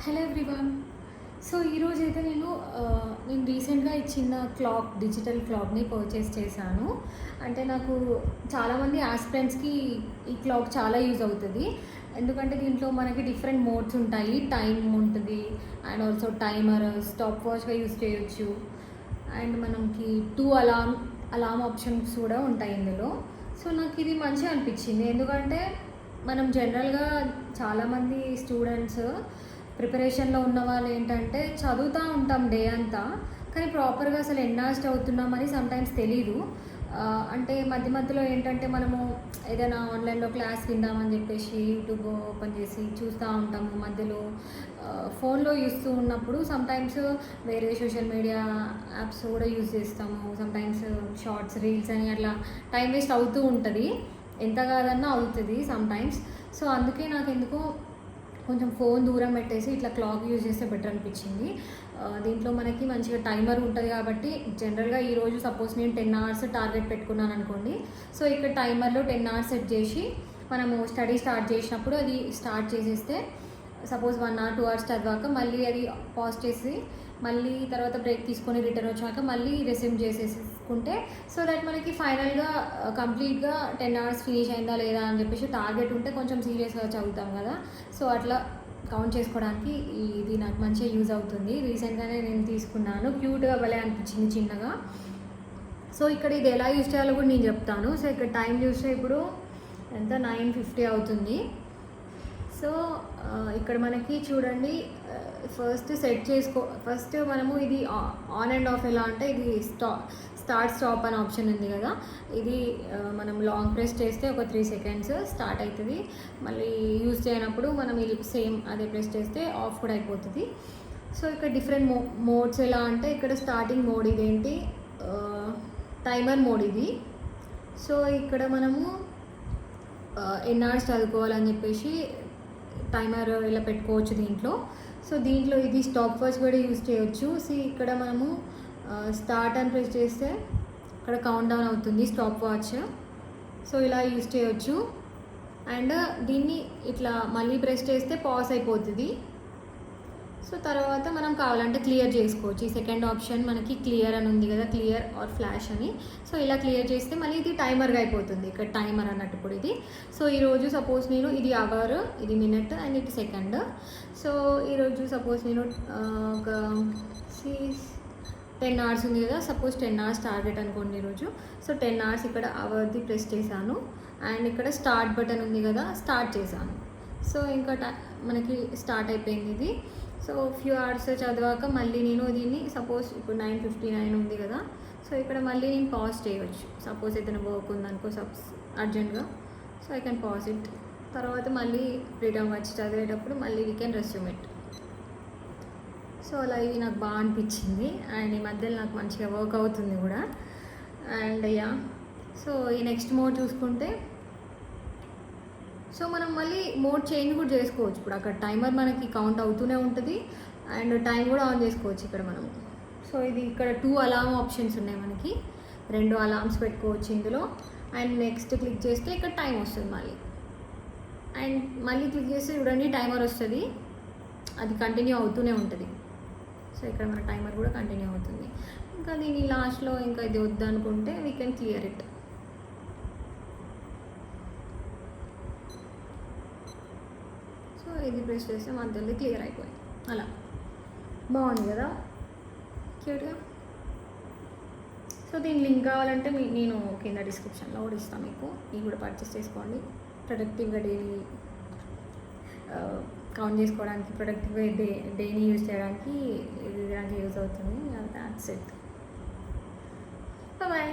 Hello everyone. So ఈరోజు అయితే నేను రీసెంట్గా ఇచ్చిన డిజిటల్ క్లాక్ని పర్చేస్ చేశాను. అంటే నాకు చాలామంది ఆస్పిరెంట్స్కి ఈ క్లాక్ చాలా యూజ్ అవుతుంది. ఎందుకంటే దీంట్లో మనకి డిఫరెంట్ మోడ్స్ ఉంటాయి. టైం ఉంటుంది అండ్ ఆల్సో టైమర్, స్టాప్ వాచ్గా యూజ్ చేయొచ్చు. అండ్ మనకి 2 అలామ్ ఆప్షన్స్ కూడా ఉంటాయి ఇందులో. సో నాకు ఇది మంచిగా అనిపించింది. ఎందుకంటే మనం జనరల్గా చాలామంది స్టూడెంట్స్ ప్రిపరేషన్లో ఉన్న వాళ్ళు ఏంటంటే చదువుతూ ఉంటాం డే అంతా, కానీ ప్రాపర్గా అసలు ఎన్నాస్ట్ అవుతున్నామని సమ్టైమ్స్ తెలీదు. అంటే మధ్య మధ్యలో ఏంటంటే మనము ఏదైనా ఆన్లైన్లో క్లాస్ విందామని చెప్పేసి యూట్యూబ్ ఓపెన్ చేసి చూస్తూ ఉంటాము. మధ్యలో ఫోన్లో చూస్తూ ఉన్నప్పుడు సమ్టైమ్స్ వేరే సోషల్ మీడియా యాప్స్ కూడా యూజ్ చేస్తాము. సమ్టైమ్స్ షార్ట్స్, రీల్స్ అని అట్లా టైం వేస్ట్ అవుతూ ఉంటుంది. ఎంత కాదన్నా అవుతుంది సమ్టైమ్స్. సో అందుకే నాకు ఎందుకో కొంచెం ఫోన్ దూరం పెట్టేసి ఇట్లా క్లాక్ యూజ్ చేస్తే బెటర్ అనిపించింది. దీంట్లో మనకి మంచిగా టైమర్ ఉంటుంది కాబట్టి జనరల్గా ఈరోజు సపోజ్ నేను 10 అవర్స్ టార్గెట్ పెట్టుకున్నాను అనుకోండి. సో ఇక్కడ టైమర్లో 10 అవర్స్ సెట్ చేసి మనము స్టడీ స్టార్ట్ చేసినప్పుడు అది స్టార్ట్ చేసేస్తే సపోజ్ 1 అవర్ 2 అవర్స్ చదివాక మళ్ళీ అది పాజ్ చేసి మళ్ళీ తర్వాత బ్రేక్ తీసుకొని రిటర్న్ వచ్చాక మళ్ళీ రెస్యూమ్ చేసేసుకుంటే సో దట్ మనకి ఫైనల్గా కంప్లీట్గా 10 అవర్స్ ఫినిష్ అయిందా లేదా అని చెప్పేసి టార్గెట్ ఉంటే కొంచెం సీరియస్గా చదువుతాం కదా. సో అట్లా కౌంట్ చేసుకోవడానికి ఇది నాకు మంచిగా యూజ్ అవుతుంది. రీసెంట్గానే నేను తీసుకున్నాను. క్యూట్గా భలే అనిపించింది చిన్నగా. సో ఇక్కడ ఇది ఎలా యూజ్ చేయాలో కూడా నేను చెప్తాను. సో ఇక్కడ టైం చూస్తే ఇప్పుడు ఎంత 9:50 అవుతుంది. సో ఇక్కడ మనకి చూడండి, ఫస్ట్ మనము ఇది ఆన్ అండ్ ఆఫ్ ఎలా అంటే ఇది స్టార్ట్ స్టాప్ అనే ఆప్షన్ ఉంది కదా. ఇది మనం లాంగ్ ప్రెస్ చేస్తే ఒక 3 సెకండ్స్ స్టార్ట్ అవుతుంది. మళ్ళీ యూజ్ చేయనప్పుడు మనం ఇది సేమ్ అదే ప్రెస్ చేస్తే ఆఫ్ కూడా అయిపోతుంది. సో ఇక్కడ డిఫరెంట్ మోడ్స్ ఎలా అంటే ఇక్కడ స్టార్టింగ్ మోడ్ ఇదేంటి, టైమర్ మోడ్ ఇది. సో ఇక్కడ మనము ఎన్ని అవర్స్ చదువుకోవాలని చెప్పేసి టైమర్ ఇలా పెట్టుకోవచ్చు దీంట్లో. సో దీంట్లో ఇది స్టాప్ వాచ్ కూడా యూజ్ చేయొచ్చు. ఇక్కడ మనము స్టార్ట్ అని ప్రెస్ చేస్తే ఇక్కడ కౌంట్ డౌన్ అవుతుంది స్టాప్ వాచ్. సో ఇలా యూజ్ చేయొచ్చు. అండ్ దీన్ని ఇట్లా మళ్ళీ ప్రెస్ చేస్తే పాజ్ అయిపోతుంది. సో తర్వాత మనం కావాలంటే క్లియర్ చేసుకోవచ్చు. ఈ సెకండ్ ఆప్షన్ మనకి క్లియర్ అని ఉంది కదా, క్లియర్ ఆర్ ఫ్లాష్ అని. సో ఇలా క్లియర్ చేస్తే మళ్ళీ ఇది టైమర్గా అయిపోతుంది. ఇక్కడ టైమర్ అన్నట్టు ఇప్పుడు ఇది. సో ఈరోజు సపోజ్ నేను ఇది అవర్, ఇది మినిట్ అండ్ ఇది సెకండ్. సో ఈరోజు సపోజ్ నేను ఒక 10 అవర్స్ ఉంది కదా, సపోజ్ 10 అవర్స్ టార్గెట్ అనుకోండి ఈరోజు. సో 10 అవర్స్ ఇక్కడ అవర్ది ప్రెస్ చేశాను అండ్ ఇక్కడ స్టార్ట్ బటన్ ఉంది కదా, స్టార్ట్ చేశాను. సో ఇంకా మనకి స్టార్ట్ అయిపోయింది ఇది. సో ఫ్యూ అవర్స్ చదివాక మళ్ళీ నేను దీన్ని సపోజ్ ఇప్పుడు 9:59 ఉంది కదా. సో ఇక్కడ మళ్ళీ నేను పాజ్ చేయవచ్చు. సపోజ్ ఏదైనా వర్క్ ఉందనుకో అర్జెంట్గా, so I can pause it. తర్వాత మళ్ళీ రిటర్న్ వచ్చి చదివేటప్పుడు మళ్ళీ we can resume it. So అలా ఇది నాకు బాగా అనిపించింది అండ్ ఈ మధ్యలో నాకు మంచిగా వర్క్ అవుతుంది కూడా. అండ్ సో ఈ నెక్స్ట్ మోడ్ చూసుకుంటే సో మనం మళ్ళీ మోడ్ చేంజ్ కూడా చేసుకోవచ్చు. ఇప్పుడు అక్కడ టైమర్ మనకి కౌంట్ అవుతూనే ఉంటుంది అండ్ టైం కూడా ఆన్ చేసుకోవచ్చు ఇక్కడ మనం. సో ఇది ఇక్కడ 2 అలామ్ ఆప్షన్స్ ఉన్నాయి మనకి, 2 అలామ్స్ పెట్టుకోవచ్చు ఇందులో. అండ్ నెక్స్ట్ క్లిక్ చేస్తే ఇక్కడ టైం వస్తుంది మళ్ళీ. అండ్ మళ్ళీ క్లిక్ చేస్తే చూడండి టైమర్ వస్తుంది, అది కంటిన్యూ అవుతూనే ఉంటుంది. సో ఇక్కడ మన టైమర్ కూడా కంటిన్యూ అవుతుంది. ఇంకా దీని లాస్ట్లో ఇంకా ఇది వద్దనుకుంటే we can clear it. So ఇది ప్రెస్ చేస్తే మధ్యలో క్లియర్ అయిపోయింది. అలా బాగుంది కదా, క్యూట్గా. సో దీని లింక్ కావాలంటే నేను కింద డిస్క్రిప్షన్లో కూడా ఇస్తాను మీకు. ఇది కూడా పర్చేస్ చేసుకోండి. ప్రొడక్టివ్గా డైలీ కౌంట్ చేసుకోవడానికి, ప్రొడక్టివ్గా డైలీ యూజ్ చేయడానికి ఇది నాకు యూజ్ అవుతుంది. That's it. బాయ్.